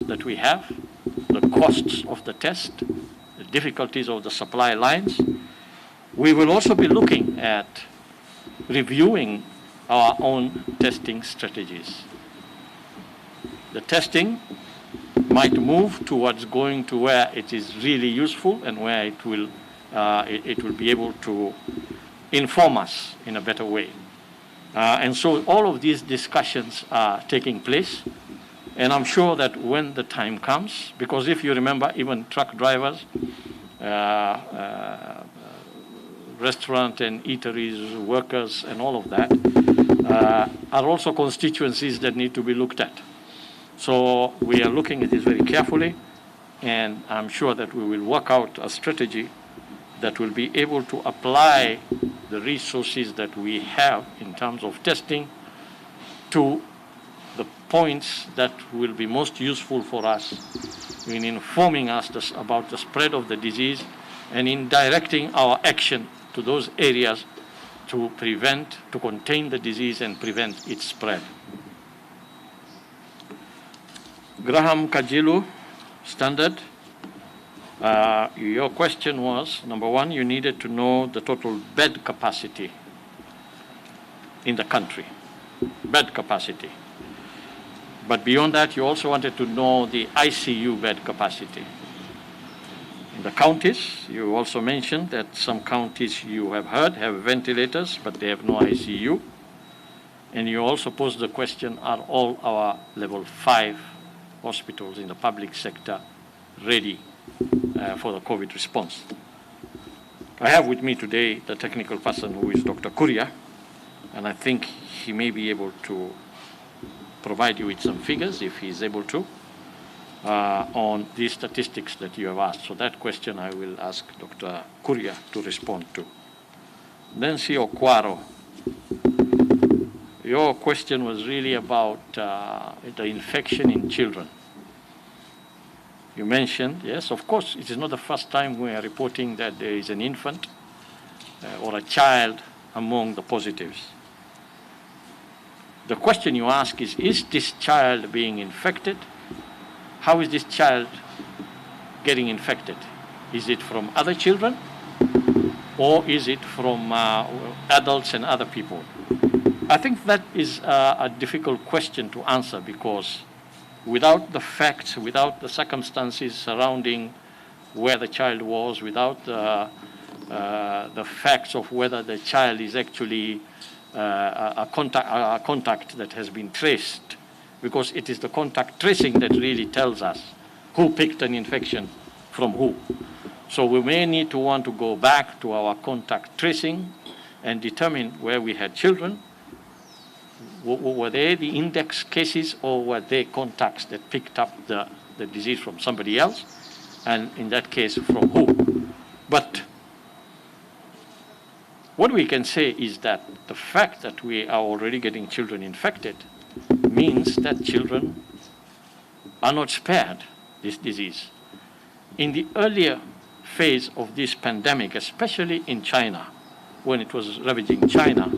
that we have, the costs of the test, the difficulties of the supply lines. We will also be looking at reviewing our own testing strategies. The testing might move towards going to where it is really useful and where it will be able to inform us in a better way. And so all of these discussions are taking place. And I'm sure that when the time comes, because if you remember, even truck drivers, restaurant and eateries workers and all of that are also constituencies that need to be looked at. So we are looking at this very carefully, and I'm sure that we will work out a strategy that will be able to apply the resources that we have in terms of testing to the points that will be most useful for us in informing us about the spread of the disease and in directing our action to those areas to contain the disease and prevent its spread. Graham Kajilu, Standard. Your question was, number one, you needed to know the total bed capacity in the country, bed capacity. But beyond that, you also wanted to know the ICU bed capacity. In the counties, you also mentioned that some counties you have heard have ventilators, but they have no ICU. And you also posed the question, are all our level 5 hospitals in the public sector ready for the COVID response? I have with me today the technical person who is Dr. Kuria, and I think he may be able to provide you with some figures, if he is able to, on these statistics that you have asked. So that question I will ask Dr. Kuria to respond to. Nancy Okwaro, your question was really about the infection in children. You mentioned, yes, of course, it is not the first time we are reporting that there is an infant or a child among the positives. The question you ask is this child being infected? How is this child getting infected? Is it from other children, or is it from adults and other people? I think that is a difficult question to answer, because without the facts, without the circumstances surrounding where the child was, without the facts of whether the child is actually a contact that has been traced, because it is the contact tracing that really tells us who picked an infection from who. So we may need to want to go back to our contact tracing and determine where we had children. Were they the index cases, or were they contacts that picked up the disease from somebody else? And in that case, from who? But what we can say is that the fact that we are already getting children infected means that children are not spared this disease. In the earlier phase of this pandemic, especially in China, when it was ravaging China,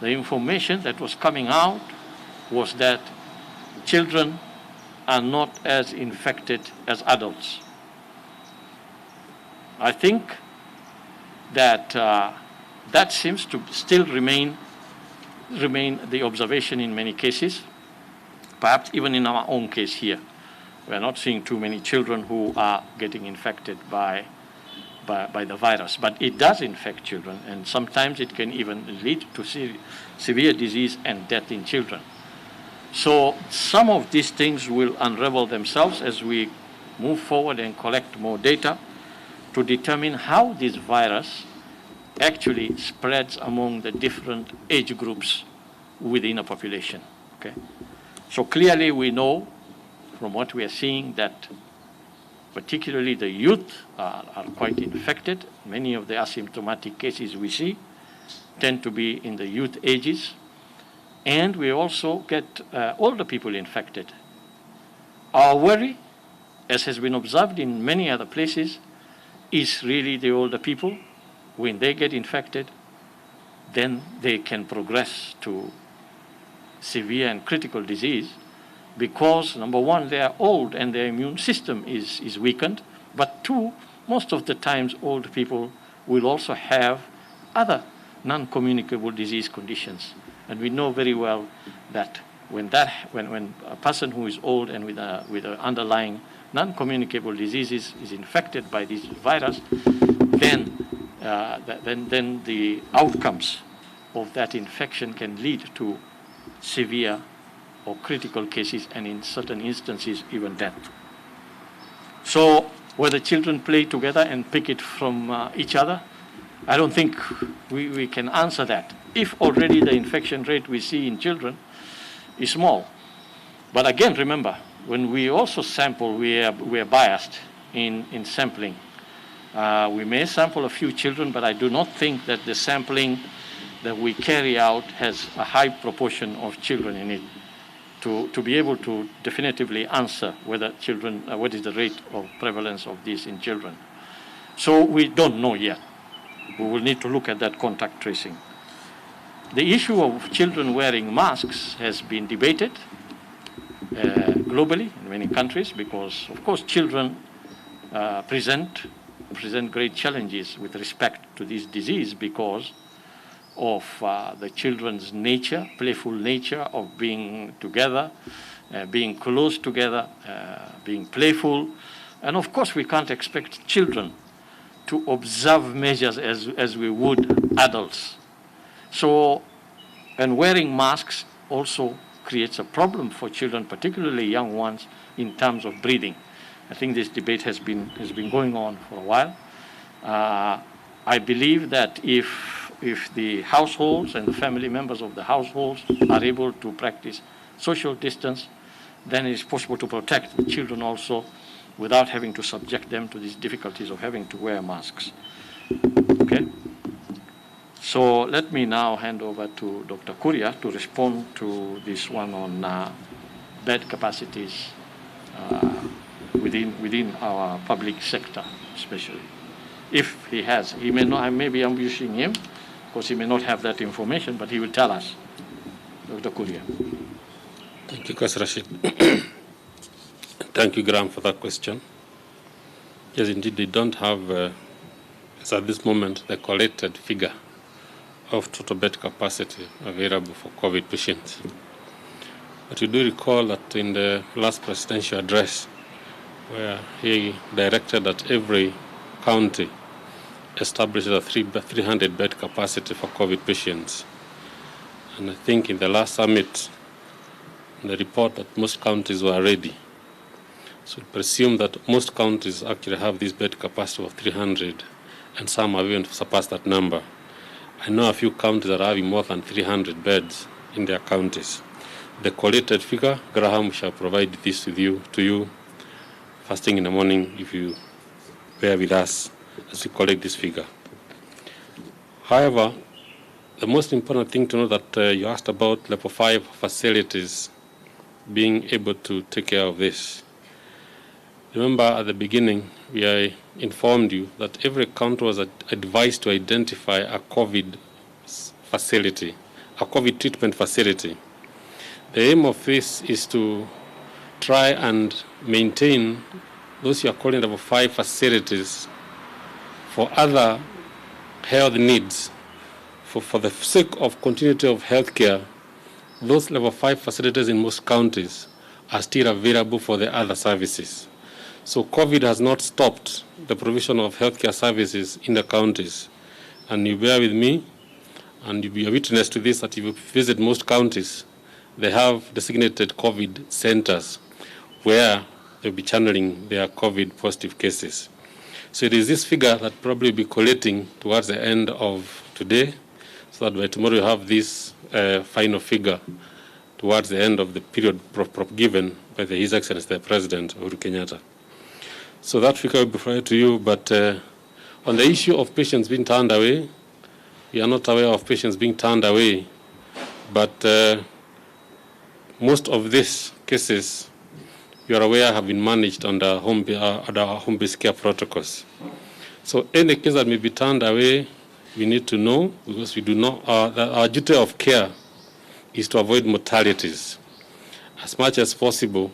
the information that was coming out was that children are not as infected as adults. I think that that seems to still remain the observation in many cases, perhaps even in our own case here. We are not seeing too many children who are getting infected by the virus, but it does infect children, and sometimes it can even lead to severe disease and death in children. So some of these things will unravel themselves as we move forward and collect more data to determine how this virus actually spreads among the different age groups within a population. Okay? So clearly we know from what we are seeing that particularly the youth are quite infected. Many of the asymptomatic cases we see tend to be in the youth ages. And we also get older people infected. Our worry, as has been observed in many other places, is really the older people. When they get infected, then they can progress to severe and critical disease. because, number one, they are old and their immune system is weakened, but two, most of the times old people will also have other non-communicable disease conditions. And we know very well that when a person who is old and with an underlying non-communicable diseases is infected by this virus, then the outcomes of that infection can lead to severe or critical cases, and in certain instances, even death. So whether children play together and pick it from each other, I don't think we can answer that, if already the infection rate we see in children is small. But again, remember, when we also sample, we are biased in sampling. We may sample a few children, but I do not think that the sampling that we carry out has a high proportion of children in it to be able to definitively answer whether children, what is the rate of prevalence of this in children. So we don't know yet. We will need to look at that contact tracing. The issue of children wearing masks has been debated globally in many countries because, of course, children present great challenges with respect to this disease because of the children's nature, playful nature of being together, being close together, being playful. And of course, we can't expect children to observe measures as we would adults. So, and wearing masks also creates a problem for children, particularly young ones, in terms of breathing. I think this debate has been going on for a while. I believe that if the households and the family members of the households are able to practice social distance, then it is possible to protect the children also without having to subject them to these difficulties of having to wear masks. Okay? So let me now hand over to Dr. Kuria to respond to this one on bed capacities within our public sector, especially. If he has, he may not, maybe I'm using him, because he may not have that information, but he will tell us. Dr. Kuria. Thank you, Kas Rashid. Thank you, Graham, for that question. Yes, indeed, they don't have, as at this moment, the collected figure of total bed capacity available for COVID patients. But you do recall that in the last presidential address, where he directed that every county establishes a 300 bed capacity for COVID patients. And I think in the last summit, the report that most counties were ready. So we presume that most counties actually have this bed capacity of 300, and some have even surpassed that number. I know a few counties that are having more than 300 beds in their counties. The collected figure, Graham shall provide this to you first thing in the morning if you bear with us as we collect this figure. However, the most important thing to know that you asked about level 5 facilities being able to take care of this. Remember at the beginning, we informed you that every county was advised to identify a COVID facility, a COVID treatment facility. The aim of this is to try and maintain those you are calling level 5 facilities for other health needs. For the sake of continuity of healthcare, those level 5 facilities in most counties are still available for the other services. So COVID has not stopped the provision of healthcare services in the counties. And you bear with me, and you'll be a witness to this, that if you visit most counties, they have designated COVID centers where they'll be channeling their COVID positive cases. So it is this figure that probably will be collating towards the end of today, so that by tomorrow you have this final figure towards the end of the period given by His Excellency the President, Uhuru Kenyatta. So that figure will be provided to you, but on the issue of patients being turned away, we are not aware of patients being turned away, but most of these cases, you are aware, have been managed under home-based care protocols. So any case that may be turned away, we need to know, because we do not, our duty of care is to avoid mortalities. as much as possible,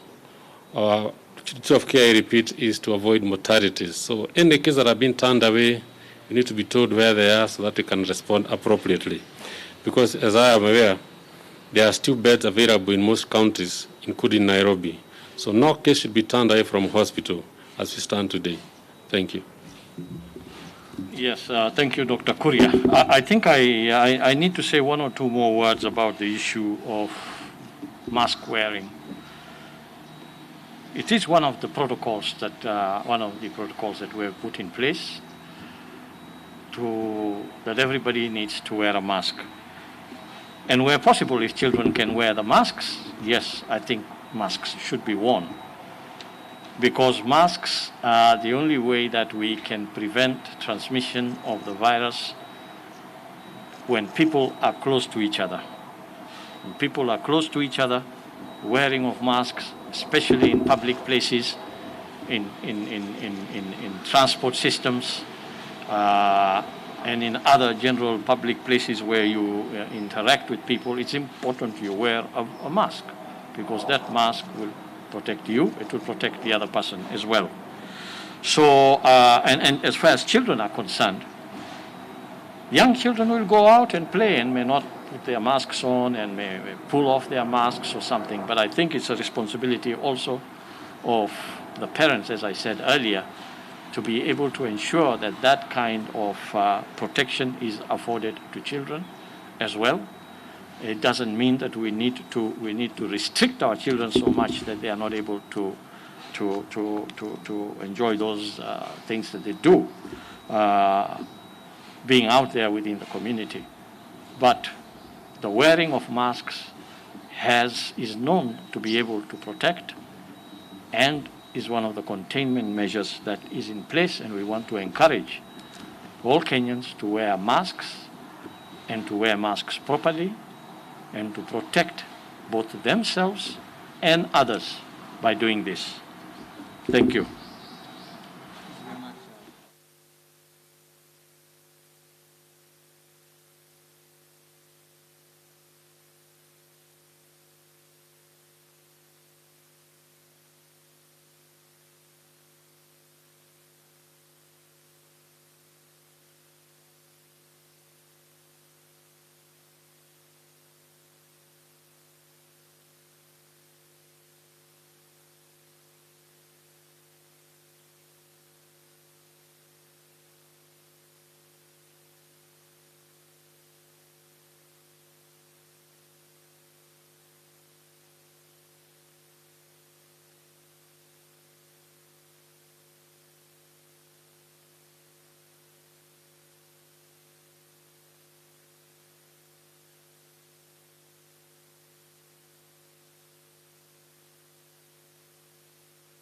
our duty of care, I repeat, is to avoid mortalities. So any cases that have been turned away, we need to be told where they are so that we can respond appropriately. Because as I am aware, there are still beds available in most counties, including Nairobi. So no case should be turned away from hospital as we stand today. Thank you. Yes, thank you, Dr. Kuria. I think I need to say one or two more words about the issue of mask wearing. It is one of the protocols that we have put in place that everybody needs to wear a mask. And where possible, if children can wear the masks, yes, I think masks should be worn. Because masks are the only way that we can prevent transmission of the virus when people are close to each other. When people are close to each other, wearing of masks, especially in public places, in transport systems, and in other general public places where you interact with people, it's important you wear a mask, because that mask will protect you, it will protect the other person as well. So, and as far as children are concerned, young children will go out and play and may not put their masks on and may pull off their masks or something, but I think it's a responsibility also of the parents, as I said earlier, to be able to ensure that that kind of protection is afforded to children as well. It doesn't mean that we need to restrict our children so much that they are not able to enjoy those things that they do, being out there within the community. But the wearing of masks is known to be able to protect and is one of the containment measures that is in place, and we want to encourage all Kenyans to wear masks and to wear masks properly and to protect both themselves and others by doing this. Thank you.